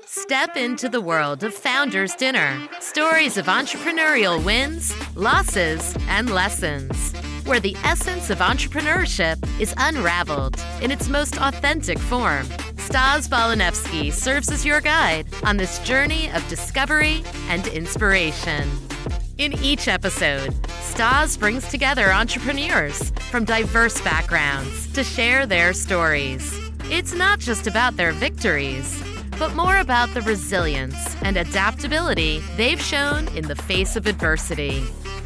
Step into the world of Founders Dinner. Stories of entrepreneurial wins, losses, and lessons. Where the essence of entrepreneurship is unraveled in its most authentic form. Stas Balanevsky serves as your guide on this journey of discovery and inspiration. In each episode, Stas brings together entrepreneurs from diverse backgrounds to share their stories. It's not just about their victories, but more about the resilience and adaptability they've shown in the face of adversity.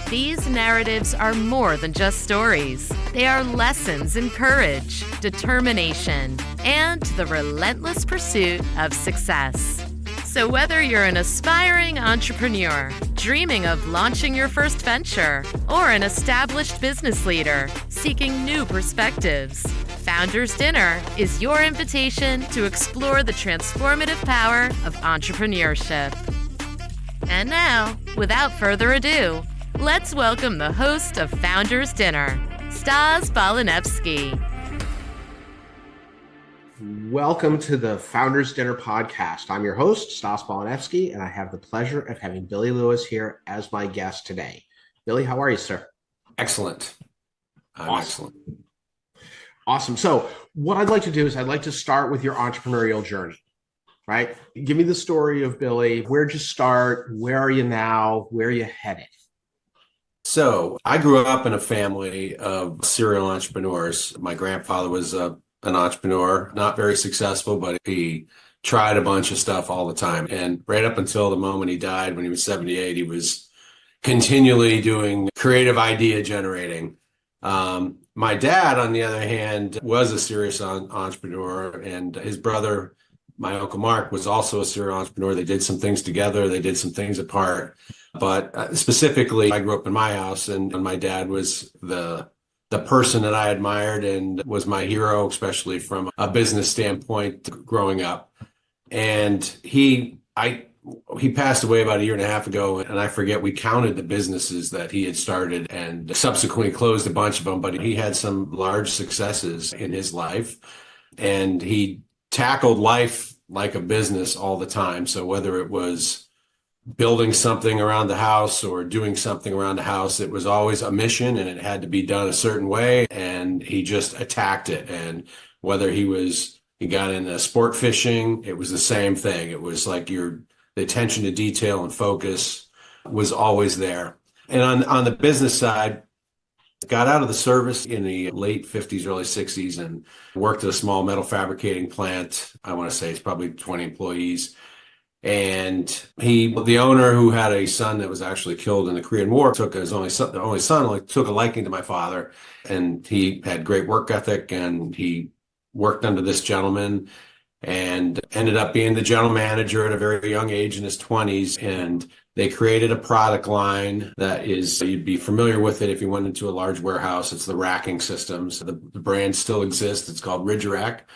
These narratives are more than just stories. They are lessons in courage, determination, and the relentless pursuit of success. So whether you're an aspiring entrepreneur, dreaming of launching your first venture, or an established business leader seeking new perspectives, Founders Dinner is your invitation to explore the transformative power of entrepreneurship. And now, without further ado, let's welcome the host of Founders Dinner, Stas Balanevsky. Welcome to the Founders Dinner podcast. I'm your host, Stas Balanevsky, and I have the pleasure of having Billy Lewis here as my guest today. Billy, how are you, sir? Excellent. Excellent. Awesome. So what I'd like to do is I'd like to start with your entrepreneurial journey, right? Give me the story of Billy. Where'd you start? Where are you now? Where are you headed? So I grew up in a family of serial entrepreneurs. My grandfather was an entrepreneur, not very successful, but he tried a bunch of stuff all the time. And right up until the moment he died, when he was 78, he was continually doing creative idea generating. My dad, on the other hand, was a serious entrepreneur, and his brother, my Uncle Mark, was also a serial entrepreneur. They did some things together. They did some things apart. But specifically, I grew up in my house, and my dad was the person that I admired and was my hero, especially from a business standpoint growing up. And he passed away about a year and a half ago, and I forget, we counted the businesses that he had started and subsequently closed a bunch of them, but he had some large successes in his life, and he tackled life like a business all the time. So whether it was building something around the house or doing something around the house, it was always a mission and it had to be done a certain way, and he just attacked it. And whether he got into sport fishing, it was the same thing. It was like the attention to detail and focus was always there. And on the business side, got out of the service in the late 50s, early 60s, and worked at a small metal fabricating plant. I want to say it's probably 20 employees. And the owner, who had a son that was actually killed in the Korean War, took his only son, took a liking to my father. And he had great work ethic, and he worked under this gentleman and ended up being the general manager at a very young age in his 20s. And they created a product line that you'd be familiar with it if you went into a large warehouse. It's the racking systems. The brand still exists. It's called Ridge Rack.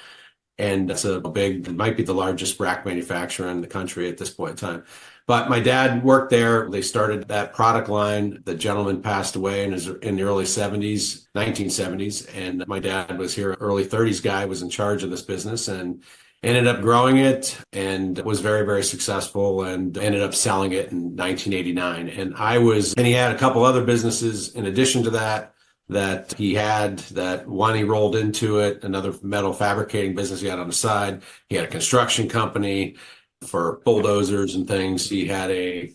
And it might be the largest rack manufacturer in the country at this point in time. But my dad worked there. They started that product line. The gentleman passed away in the early 70s, 1970s. And my dad was here, early 30s guy, was in charge of this business and ended up growing it and was very, very successful and ended up selling it in 1989. And he had a couple other businesses in addition to that he rolled into it, another metal fabricating business he had on the side. He had a construction company for bulldozers and things. He had a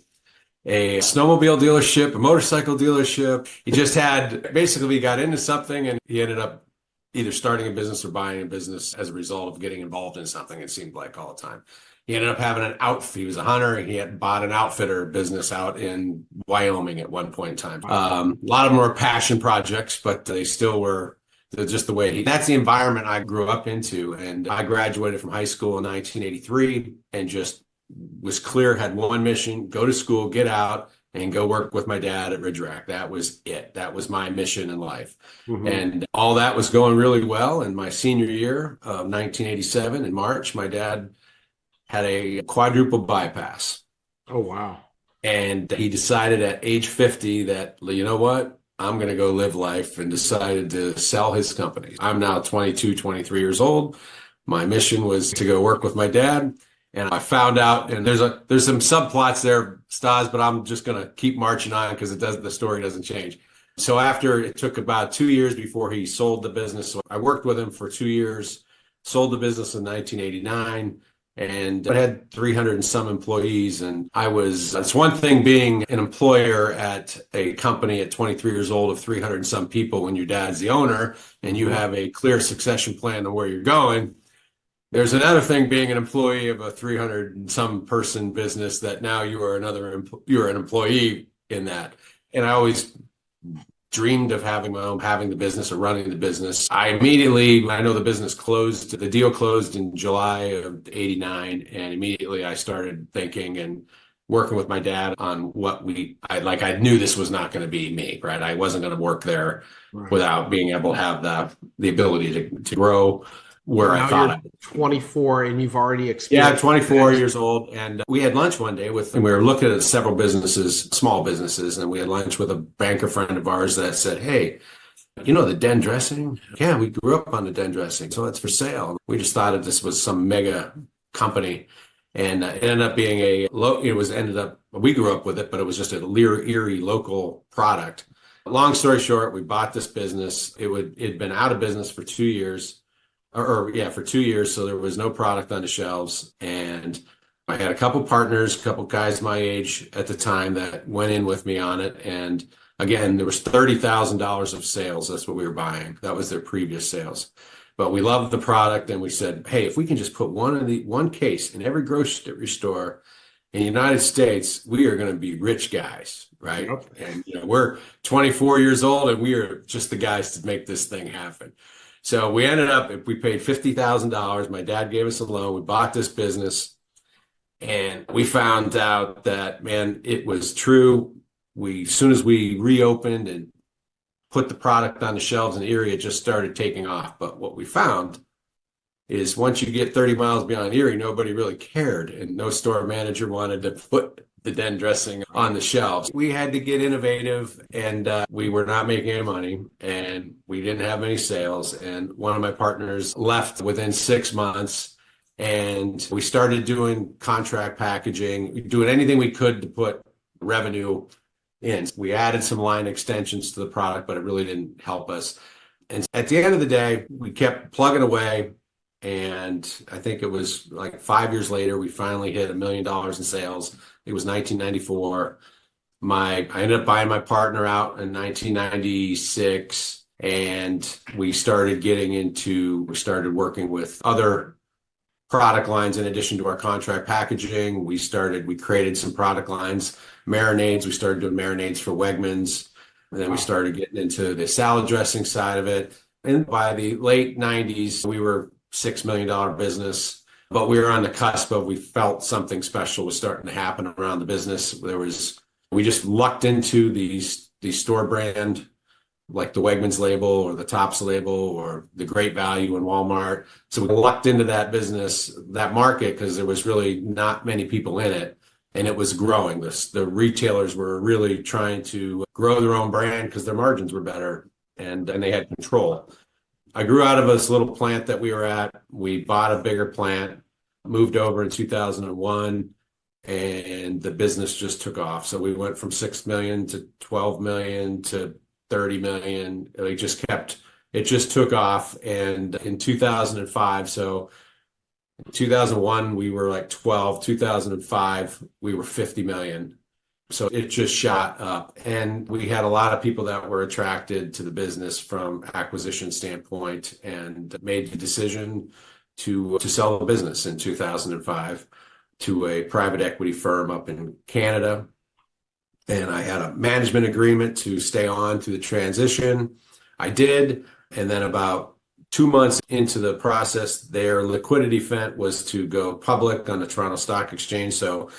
snowmobile dealership, a motorcycle dealership. He got into something and he ended up either starting a business or buying a business as a result of getting involved in something, it seemed like all the time. He ended up having an outfit. He was a hunter, and he had bought an outfitter business out in Wyoming at one point in time. A lot of them were passion projects, but they still were just the way that's the environment I grew up into. And I graduated from high school in 1983 and just was clear, had one mission: go to school, get out, and go work with my dad at Ridge Rack. That was it. That was my mission in life. Mm-hmm. And all that was going really well. In my senior year of 1987, in March, my dad had a quadruple bypass. Oh, wow. And he decided at age 50 that, you know what, I'm going to go live life, and decided to sell his company. I'm now 22, 23 years old. My mission was to go work with my dad. And I found out, and there's some subplots there, Stas, but I'm just going to keep marching on because the story doesn't change. So after it took about 2 years before he sold the business. So I worked with him for 2 years, sold the business in 1989, and I had 300 and some employees. And it's one thing being an employer at a company at 23 years old of 300 and some people when your dad's the owner and you have a clear succession plan on where you're going. There's another thing being an employee of a 300 and some person business that now you're an employee in that. And I always dreamed of having the business or running the business. I know the business closed, the deal closed in July of '89. And immediately I started thinking and working with my dad on I knew this was not going to be me, right? I wasn't going to work there without being able to have the ability to grow where I thought you're 24 and you've already experienced. Yeah, 24 years old. And we had lunch one day and we were looking at several businesses, small businesses, and we had lunch with a banker friend of ours that said, hey, you know the Den dressing? Yeah, we grew up on the Den dressing, so it's for sale. We just thought that this was some mega company. And it ended up being we grew up with it, but it was just a Erie local product. Long story short, we bought this business. It'd been out of business for 2 years. For 2 years. So there was no product on the shelves. And I had a couple partners, a couple guys my age at the time that went in with me on it. And again, there was $30,000 of sales. That's what we were buying. That was their previous sales. But we loved the product. And we said, hey, if we can just put one case in every grocery store in the United States, we are going to be rich guys, right? Okay. And we're 24 years old and we are just the guys to make this thing happen. So we paid $50,000. My dad gave us a loan. We bought this business and we found out that, man, it was true. As soon as we reopened and put the product on the shelves in Erie, it just started taking off. But what we found is once you get 30 miles beyond Erie, nobody really cared and no store manager wanted to put the Den dressing on the shelves. We had to get innovative and we were not making any money and we didn't have any sales. And one of my partners left within 6 months and we started doing contract packaging, doing anything we could to put revenue in. We added some line extensions to the product, but it really didn't help us. And at the end of the day, we kept plugging away. And I think it was like 5 years later, we finally hit $1 million in sales. It was 1994. I ended up buying my partner out in 1996, and we started working with other product lines in addition to our contract packaging. We created some product lines, marinades. We started doing marinades for Wegmans, and then we started getting into the salad dressing side of it. And by the late 90s, we were $6 million business. But we were on the cusp of, we felt something special was starting to happen around the business. We just lucked into these store brand, like the Wegmans label or the Tops label or the Great Value in Walmart. So we lucked into that business, that market, because there was really not many people in it. And it was growing. The retailers were really trying to grow their own brand because their margins were better and they had control. I grew out of this little plant that we were at. We bought a bigger plant, moved over in 2001, and the business just took off. So we went from 6 million to 12 million to 30 million. It just took off. And in 2005, so in 2001, we were like 12, 2005, we were 50 million. So it just shot up. And we had a lot of people that were attracted to the business from acquisition standpoint and made the decision to sell the business in 2005 to a private equity firm up in Canada. And I had a management agreement to stay on through the transition. I did. And then about 2 months into the process, their liquidity event was to go public on the Toronto Stock Exchange. So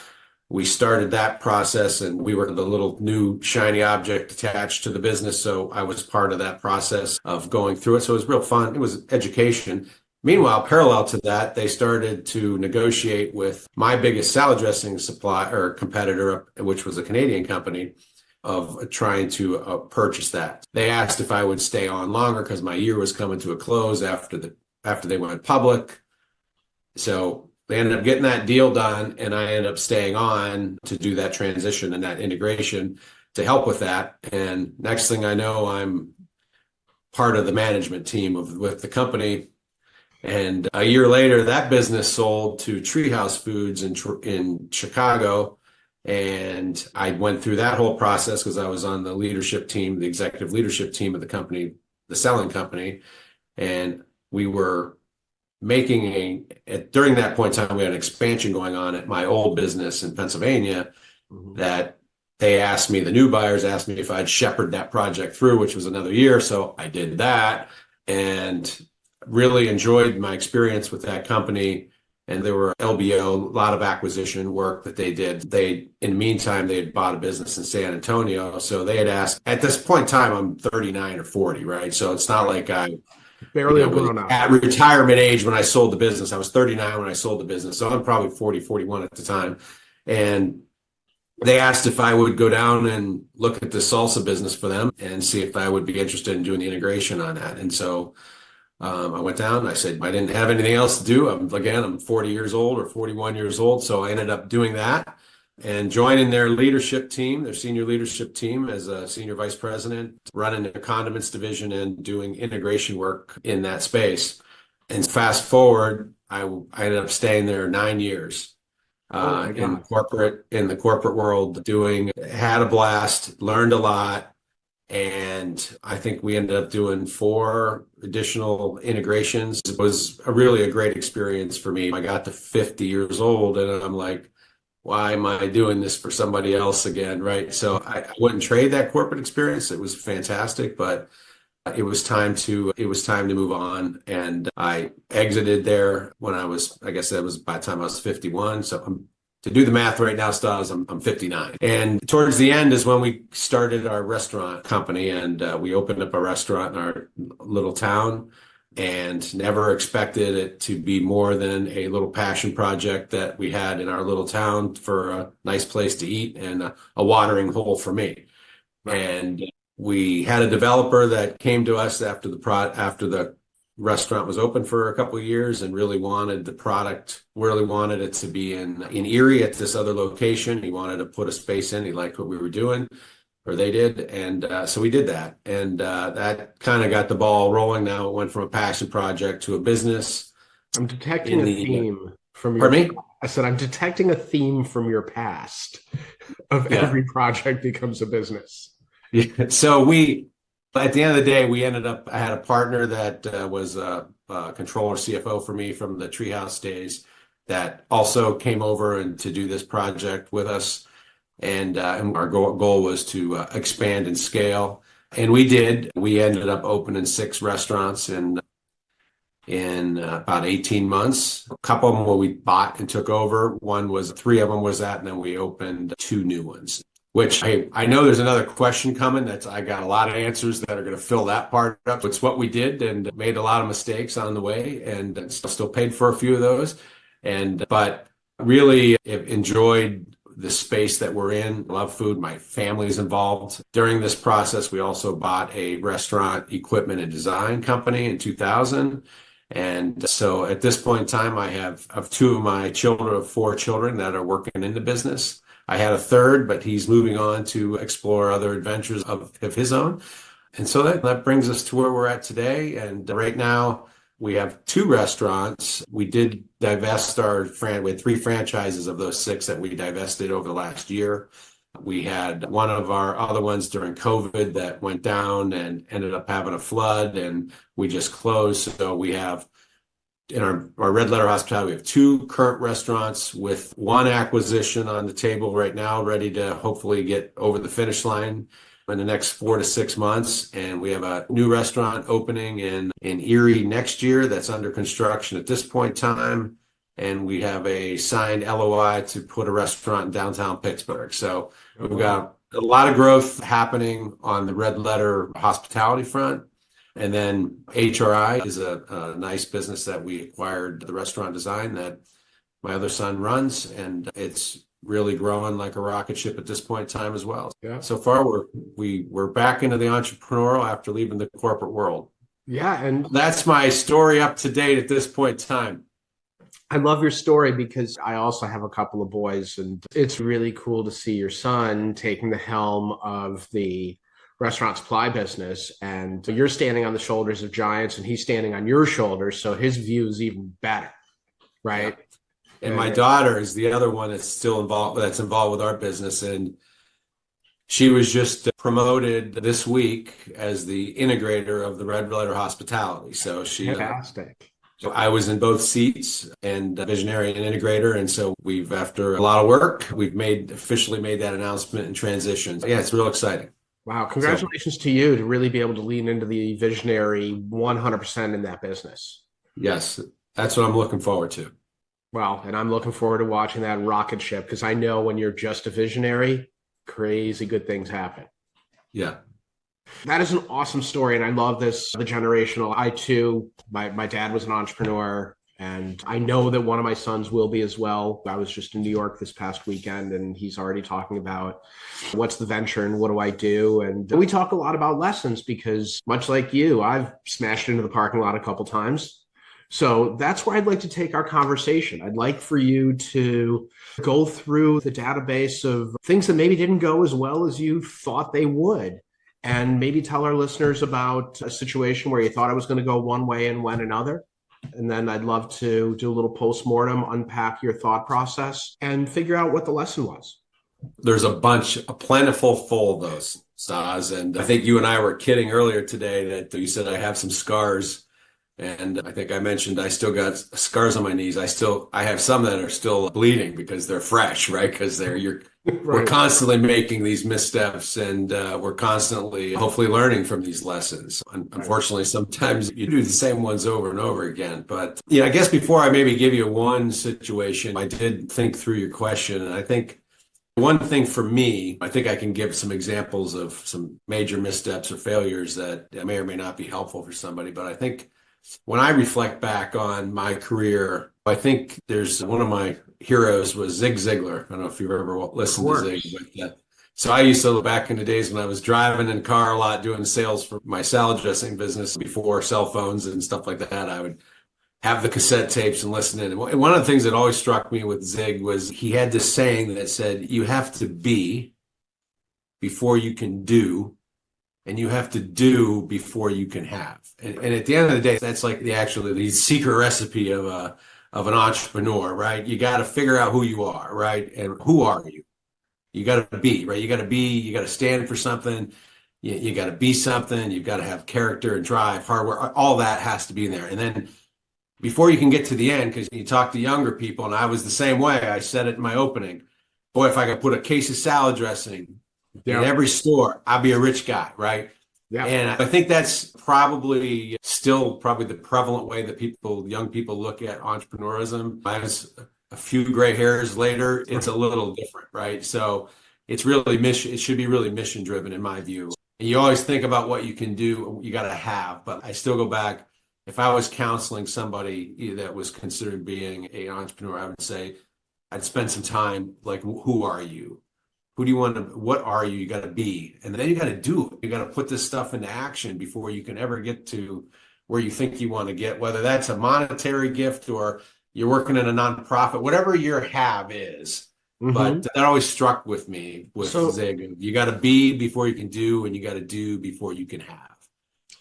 we started that process and we were the little new shiny object attached to the business. So I was part of that process of going through it. So it was real fun. It was education. Meanwhile, parallel to that, they started to negotiate with my biggest salad dressing competitor, which was a Canadian company, of trying to purchase that. They asked if I would stay on longer because my year was coming to a close after they went public. So they ended up getting that deal done, and I ended up staying on to do that transition and that integration to help with that. And next thing I know, I'm part of the management team with the company. And a year later, that business sold to Treehouse Foods in Chicago. And I went through that whole process because I was on the leadership team, the executive leadership team of the company, the selling company. And we were making during that point in time, we had an expansion going on at my old business in Pennsylvania that the new buyers asked me if I'd shepherd that project through, which was another year. So I did that and really enjoyed my experience with that company. And there were LBO, a lot of acquisition work that they did. In the meantime, they had bought a business in San Antonio. So they had asked, at this point in time, I'm 39 or 40, right? So it's not like I barely grown up. At retirement age when I sold the business. I was 39 when I sold the business. So I'm probably 40, 41 at the time. And they asked if I would go down and look at the salsa business for them and see if I would be interested in doing the integration on that. And so I went down and I said, I didn't have anything else to do. I'm 40 years old or 41 years old. So I ended up doing that and joining their leadership team, their senior leadership team as a senior vice president, running the condiments division and doing integration work in that space. And fast forward, I ended up staying there 9 years in the corporate world, had a blast, learned a lot. And I think we ended up doing 4 additional integrations. It was really a great experience for me. I got to 50 years old and I'm like, why am I doing this for somebody else again, right? So I wouldn't trade that corporate experience. It was fantastic, but it was time to move on. And I exited there when I guess that was by the time I was 51. So to do the math right now, Stiles, I'm 59. And towards the end is when we started our restaurant company, and we opened up a restaurant in our little town and never expected it to be more than a little passion project that we had in our little town for a nice place to eat and a watering hole for me. And we had a developer that came to us after the restaurant was open for a couple of years and really wanted the product, really wanted it to be in Erie at this other location. He wanted to put a space in. He liked what we were doing, or they did. And so we did that. And that kind of got the ball rolling. Now it went from a passion project to a business. I'm detecting a theme from your Pardon me? I said, I'm detecting a theme from your past of every project becomes a business. Yeah. So at the end of the day, I had a partner that was a controller CFO for me from the Treehouse days that also came over and to do this project with us. And our goal was to expand and scale. And we did. We ended up opening 6 restaurants in about 18 months. A couple of them where we bought and took over. 3 of them was that, and then we opened 2 new ones. Which I know there's another question coming I got a lot of answers that are going to fill that part up. It's what we did and made a lot of mistakes on the way and still paid for a few of those. But really enjoyed the space that we're in. Love food. My family's involved. During this process, we also bought a restaurant equipment and design company in 2000. And so at this point in time, I have 2 of my children, of 4 children that are working in the business. I had a third, but he's moving on to explore other adventures of his own. And so that brings us to where we're at today. And right now we have 2 restaurants. We did divest we had 3 franchises of those 6 that we divested over the last year. We had one of our other ones during COVID that went down and ended up having a flood, and we just closed. So we have in our Red Letter Hospitality, we have 2 current restaurants with 1 acquisition on the table right now, ready to hopefully get over the finish line in the next 4 to 6 months. And we have a new restaurant opening in Erie next year that's under construction at this point in time. And we have a signed LOI to put a restaurant in downtown Pittsburgh. So we've got a lot of growth happening on the Red Letter Hospitality front. And then HRI is a nice business that we acquired, the restaurant design that my other son runs, and it's really growing like a rocket ship at this point in time as well. Yeah. So far, we're back into the entrepreneurial after leaving the corporate world. Yeah, and that's my story up to date at this point in time. I love your story because I also have a couple of boys, and it's really cool to see your son taking the helm of the restaurant supply business. And you're standing on the shoulders of giants, and he's standing on your shoulders. So his view is even better, Yeah. right? And my daughter is the other one that's still involved with our business. And she was just promoted this week as the integrator of the Red Letter Hospitality. Fantastic. So I was in both seats and visionary and integrator. And so after a lot of work, we've officially made that announcement and transition. Yeah, it's real exciting. Wow. Congratulations to you to really be able to lean into the visionary 100% in that business. Yes, that's what I'm looking forward to. Well, and I'm looking forward to watching that rocket ship because I know when you're just a visionary, crazy good things happen. Yeah. That is an awesome story. And I love this, the generational. I too, my dad was an entrepreneur, and I know that one of my sons will be as well. I was just in New York this past weekend, and he's already talking about what's the venture and what do I do? And we talk a lot about lessons because much like you, I've smashed into the parking lot a couple times. So that's where I'd like to take our conversation. I'd like for you to go through the database of things that maybe didn't go as well as you thought they would, and maybe tell our listeners about a situation where you thought it was going to go one way and went another. And then I'd love to do a little postmortem, unpack your thought process, and figure out what the lesson was. There's a plentiful full of those, Saz. And I think you and I were kidding earlier today that you said I have some scars. And I think I mentioned I still got scars on my knees. I have some that are still bleeding because they're fresh, right? Because right. We're constantly making these missteps, and we're constantly hopefully learning from these lessons. Unfortunately, sometimes you do the same ones over and over again. But I guess before I maybe give you one situation, I did think through your question, and I think one thing for me, I think I can give some examples of some major missteps or failures that may or may not be helpful for somebody. But I think when I reflect back on my career, I think there's one of my heroes was Zig Ziglar. I don't know if you've ever listened to Zig. But, so I used to look back in the days when I was driving in a car a lot, doing sales for my salad dressing business before cell phones and stuff like that. I would have the cassette tapes and listen in. And one of the things that always struck me with Zig was he had this saying that said, you have to be before you can do, and you have to do before you can have. And at the end of the day, that's like the secret recipe of an entrepreneur, right? You got to figure out who you are, right? And who are you? You got to be, right? You got to stand for something. You got to be something. You've got to have character and drive, hard work. All that has to be in there. And then before you can get to the end, because you talk to younger people, and I was the same way. I said it in my opening. Boy, if I could put a case of salad dressing in every store, I'd be a rich guy, right? Yeah. And I think that's probably still the prevalent way that young people look at entrepreneurism. Minus a few gray hairs later, it's a little different, right? So it should be really mission driven in my view. And you always think about what you can do, you got to have, but I still go back. If I was counseling somebody that was considering being an entrepreneur, I would say I'd spend some time like, who are you? Who do you want to, what are you? You got to be, and then you got to do it. You got to put this stuff into action before you can ever get to where you think you want to get, whether that's a monetary gift or you're working in a nonprofit, whatever your have is. Mm-hmm. But that always struck with me with Zig. You got to be before you can do, and you got to do before you can have.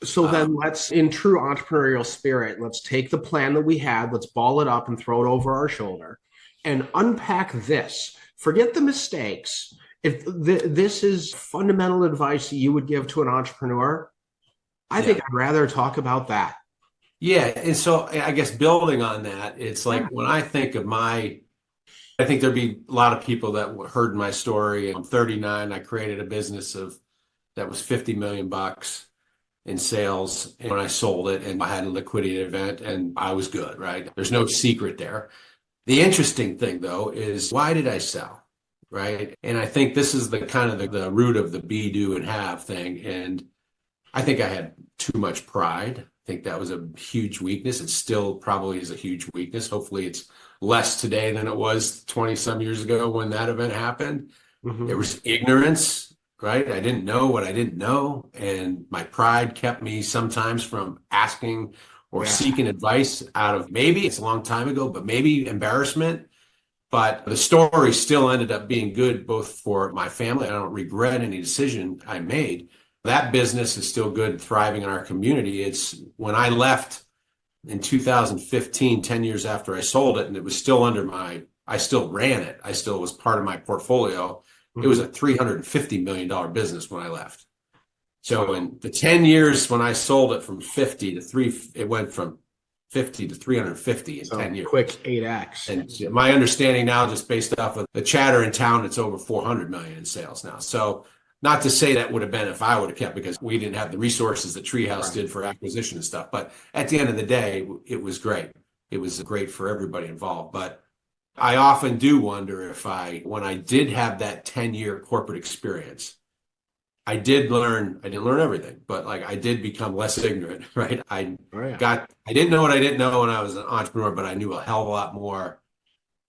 So then let's, in true entrepreneurial spirit, let's take the plan that we had, let's ball it up and throw it over our shoulder and unpack this. Forget the mistakes. If this is fundamental advice that you would give to an entrepreneur, I think I'd rather talk about that. Yeah. And so I guess building on that, it's like when I think of I think there'd be a lot of people that heard my story. I'm 39. I created a business that was $50 million in sales. And when I sold it, and I had a liquidity event, and I was good, right? There's no secret there. The interesting thing, though, is why did I sell? Right. And I think this is the kind of the root of the be, do, and have thing. And I think I had too much pride. I think that was a huge weakness. It still probably is a huge weakness. Hopefully it's less today than it was 20 some years ago when that event happened. Mm-hmm. There was ignorance, right? I didn't know what I didn't know. And my pride kept me sometimes from asking or Yeah. seeking advice out of, maybe it's a long time ago, but maybe embarrassment. But the story still ended up being good, both for my family. I don't regret any decision I made. That business is still good, thriving in our community. It's when I left in 2015, 10 years after I sold it, and it was still I still ran it. I still was part of my portfolio. It was a $350 million business when I left. So in the 10 years when I sold it it went from 50 to 350 in 10 years. Quick 8x. And my understanding now, just based off of the chatter in town, it's over 400 million in sales now. So not to say that would have been if I would have kept, because we didn't have the resources that Treehouse did for acquisition and stuff. But at the end of the day, it was great. It was great for everybody involved. But I often do wonder if when I did have that 10-year corporate experience, I didn't learn everything, but like I did become less ignorant, right? I didn't know what I didn't know when I was an entrepreneur, but I knew a hell of a lot more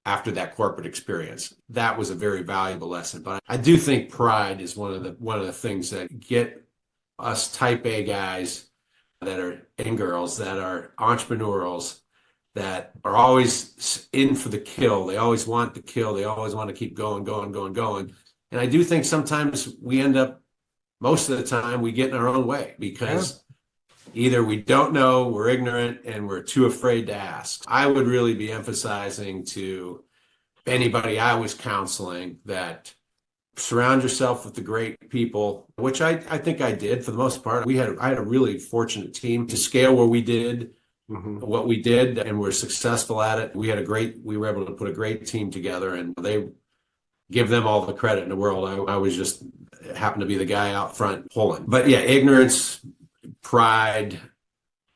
after that corporate experience. That was a very valuable lesson. But I do think pride is one of the things that get us type A guys and girls that are entrepreneurials, that are always in for the kill. They always want the kill. They always want to keep going. And I do think sometimes most of the time we get in our own way, because either we don't know, we're ignorant, and we're too afraid to ask. I would really be emphasizing to anybody I was counseling that surround yourself with the great people, which I think I did for the most part. I had a really fortunate team to scale where we did what we did, and we're successful at it. We were able to put a great team together, and they give them all the credit in the world. I was just happened to be the guy out front pulling. But yeah, ignorance, pride,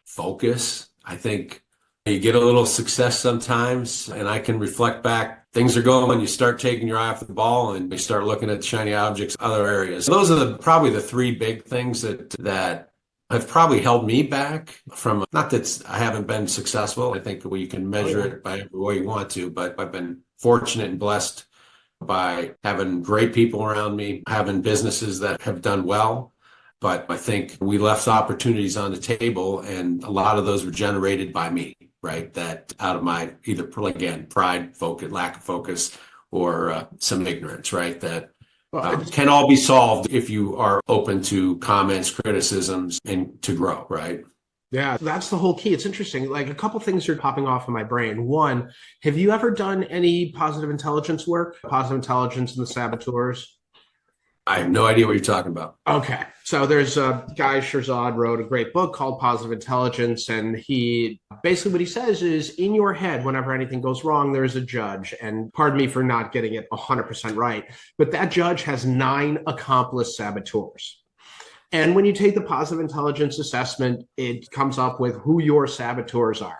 focus. I think you get a little success sometimes, and I can reflect back. Things are going when you start taking your eye off the ball and you start looking at shiny objects, other areas. Those are probably the three big things that have probably held me back from, not that I haven't been successful. I think you can measure it by every way you want to, but I've been fortunate and blessed by having great people around me, having businesses that have done well. But I think we left opportunities on the table, and a lot of those were generated by me, right? That out of my either, again, pride, focus, lack of focus, or some ignorance, right? That can all be solved if you are open to comments, criticisms, and to grow, right? Yeah, that's the whole key. It's interesting. Like, a couple things are popping off in my brain. One, have you ever done any positive intelligence work? Positive intelligence and the saboteurs? I have no idea what you're talking about. Okay. So there's a guy, Shirzad, wrote a great book called Positive Intelligence. And he basically, what he says is, in your head, whenever anything goes wrong, there's a judge. And pardon me for not getting it 100% right, but that judge has 9 accomplice saboteurs. And when you take the positive intelligence assessment, it comes up with who your saboteurs are.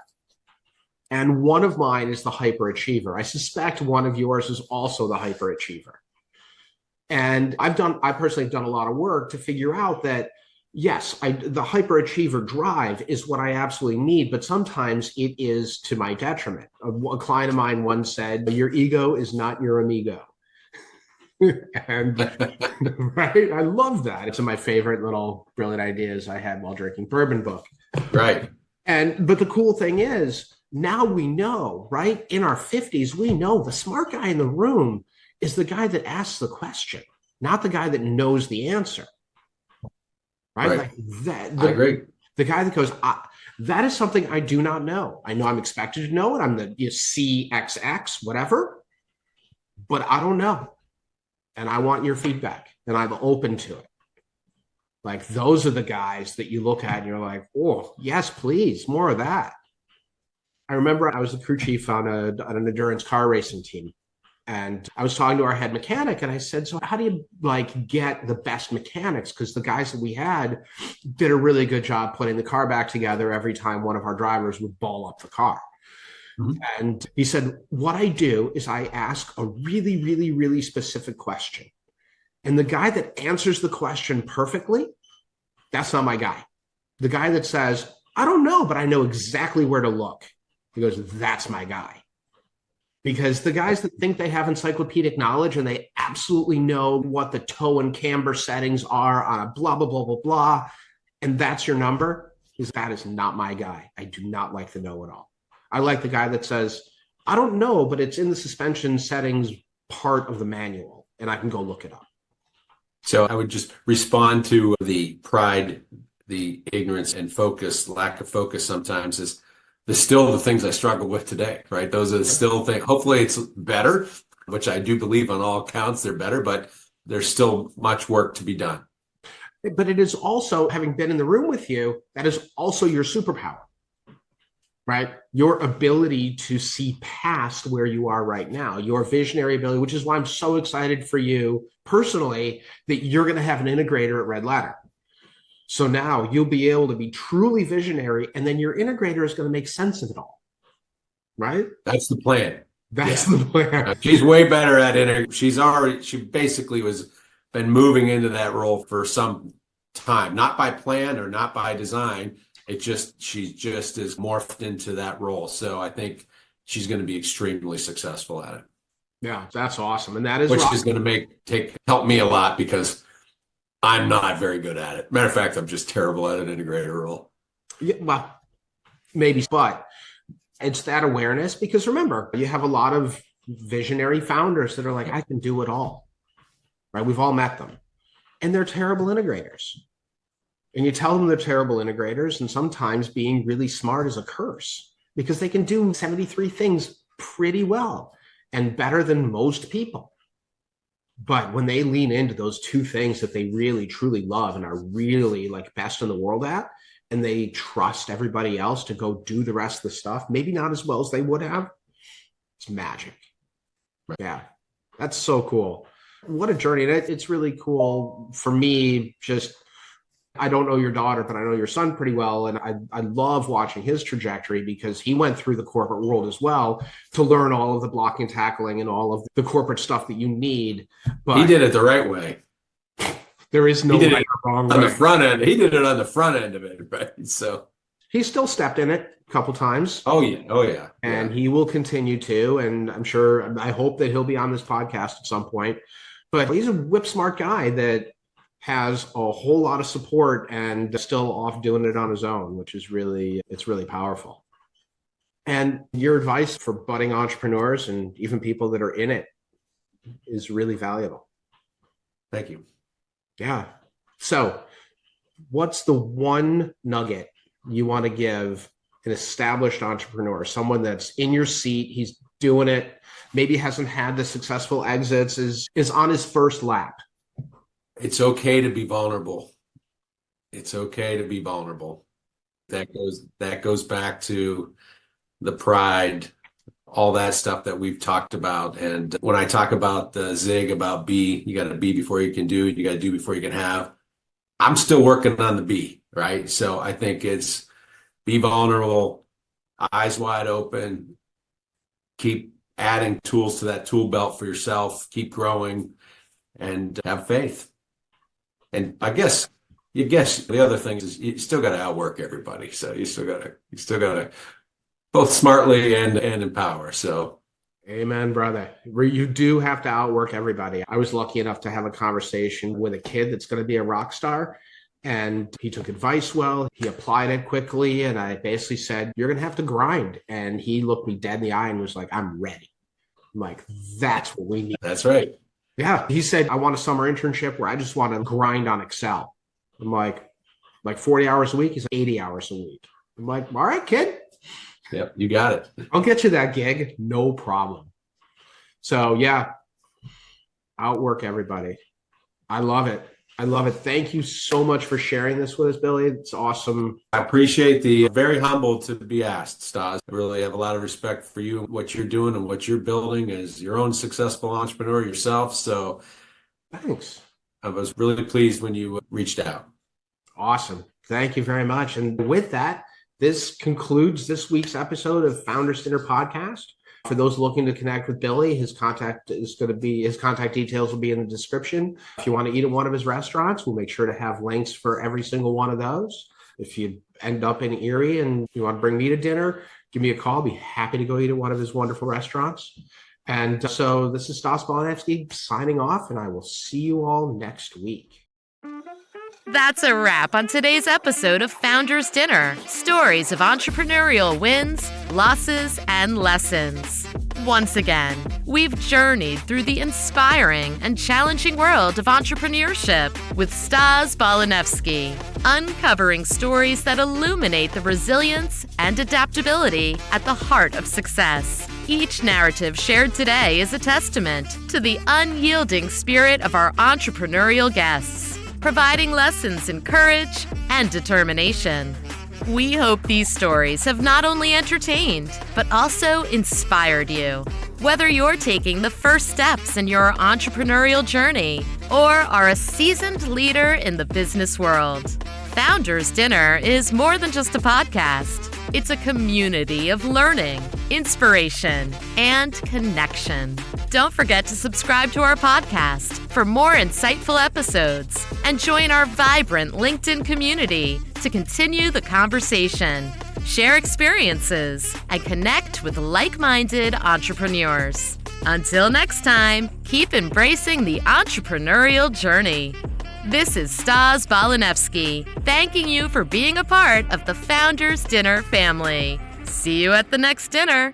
And one of mine is the hyperachiever. I suspect one of yours is also the hyperachiever. And I personally have done a lot of work to figure out that, yes, the hyperachiever drive is what I absolutely need, but sometimes it is to my detriment. A client of mine once said, your ego is not your amigo. And right, I love that. It's one of my favorite little brilliant ideas I had while drinking bourbon book. Right. But the cool thing is, now we know, right? In our 50s, we know the smart guy in the room is the guy that asks the question, not the guy that knows the answer. Right? Like that. I agree. The guy that goes, that is something I do not know. I know I'm expected to know it. I'm the CXX, whatever, but I don't know. And I want your feedback, and I'm open to it. Like, those are the guys that you look at and you're like, oh, yes, please, more of that. I remember I was the crew chief on an endurance car racing team. And I was talking to our head mechanic, and I said, so how do you get the best mechanics? Because the guys that we had did a really good job putting the car back together every time one of our drivers would ball up the car. And he said, what I do is I ask a really, really, really specific question. And the guy that answers the question perfectly, that's not my guy. The guy that says, I don't know, but I know exactly where to look. He goes, that's my guy. Because the guys that think they have encyclopedic knowledge and they absolutely know what the toe and camber settings are on a blah, blah, blah, blah, blah, and that's your number, Is that is not my guy. I do not like the know-it-all. I like the guy that says, I don't know, but it's in the suspension settings part of the manual, and I can go look it up. So I would just respond to the pride, the ignorance and focus, lack of focus sometimes is still the things I struggle with today, right? Those are still things. Hopefully it's better, which I do believe on all counts they're better, but there's still much work to be done. But it is also, having been in the room with you, that is also your superpower, right? Your ability to see past where you are right now, your visionary ability, which is why I'm so excited for you personally that you're going to have an integrator at Red Ladder. So now you'll be able to be truly visionary, and then your integrator is going to make sense of it all, right? That's the plan. That's the plan. She's way better at it. She basically been moving into that role for some time, not by plan or not by design. She just is morphed into that role. So I think she's going to be extremely successful at it. Yeah, that's awesome. And that is which is going to help me a lot because I'm not very good at it. Matter of fact, I'm just terrible at an integrator role. Yeah, well, maybe, but it's that awareness, because remember, you have a lot of visionary founders that are like, I can do it all, right? We've all met them, and they're terrible integrators. And you tell them they're terrible integrators, and sometimes being really smart is a curse because they can do 73 things pretty well and better than most people. But when they lean into those two things that they really, truly love and are really like best in the world at, and they trust everybody else to go do the rest of the stuff, maybe not as well as they would have, it's magic. Yeah, that's so cool. What a journey. And it's really cool for me. Just, I don't know your daughter, but I know your son pretty well. And I love watching his trajectory because he went through the corporate world as well to learn all of the blocking, tackling, and all of the corporate stuff that you need. But he did it the right way. There is no right or wrong way. On the front end. He did it on the front end of it, right? So he still stepped in it a couple times. Oh, yeah. And he will continue to. And I hope that he'll be on this podcast at some point. But he's a whip smart guy that has a whole lot of support and still off doing it on his own, which is really powerful. And your advice for budding entrepreneurs and even people that are in it is really valuable. Thank you. Yeah. So what's the one nugget you want to give an established entrepreneur, someone that's in your seat, he's doing it, maybe hasn't had the successful exits, is on his first lap? It's okay to be vulnerable. It's okay to be vulnerable. That goes back to the pride, all that stuff that we've talked about. And when I talk about the zig about be, you got to be before you can do, you got to do before you can have. I'm still working on the be, right? So I think it's be vulnerable, eyes wide open, keep adding tools to that tool belt for yourself, keep growing, and have faith. And I guess the other thing is you still got to outwork everybody. So you still got to both smartly and empower. So, amen, brother. You do have to outwork everybody. I was lucky enough to have a conversation with a kid that's going to be a rock star, and he took advice well. He applied it quickly, and I basically said, "You're going to have to grind." And he looked me dead in the eye and was like, "I'm ready." I'm like, "That's what we need." That's right. Yeah. He said, "I want a summer internship where I just want to grind on Excel." I'm like 40 hours a week. He's 80 hours a week. I'm like, "All right, kid. Yep, you got it. I'll get you that gig. No problem." So yeah, outwork everybody. I love it. Thank you so much for sharing this with us, Billy. It's awesome. I appreciate very humble to be asked, Stas. I really have a lot of respect for you, what you're doing and what you're building as your own successful entrepreneur yourself. So thanks. I was really pleased when you reached out. Awesome. Thank you very much. And with that, this concludes this week's episode of Founders Dinner Podcast. For those looking to connect with Billy, his contact details will be in the description. If you want to eat at one of his restaurants, we'll make sure to have links for every single one of those. If you end up in Erie and you want to bring me to dinner, give me a call. I'll be happy to go eat at one of his wonderful restaurants. And so this is Stas Balanevsky signing off, and I will see you all next week. That's a wrap on today's episode of Founders Dinner, stories of entrepreneurial wins, losses, and lessons. Once again, we've journeyed through the inspiring and challenging world of entrepreneurship with Stas Balanevsky, uncovering stories that illuminate the resilience and adaptability at the heart of success. Each narrative shared today is a testament to the unyielding spirit of our entrepreneurial guests, providing lessons in courage and determination. We hope these stories have not only entertained, but also inspired you. Whether you're taking the first steps in your entrepreneurial journey or are a seasoned leader in the business world, Founders Dinner is more than just a podcast. It's a community of learning, inspiration, and connection. Don't forget to subscribe to our podcast for more insightful episodes and join our vibrant LinkedIn community to continue the conversation, share experiences, and connect with like-minded entrepreneurs. Until next time, keep embracing the entrepreneurial journey. This is Stas Balanevsky, thanking you for being a part of the Founders Dinner family. See you at the next dinner.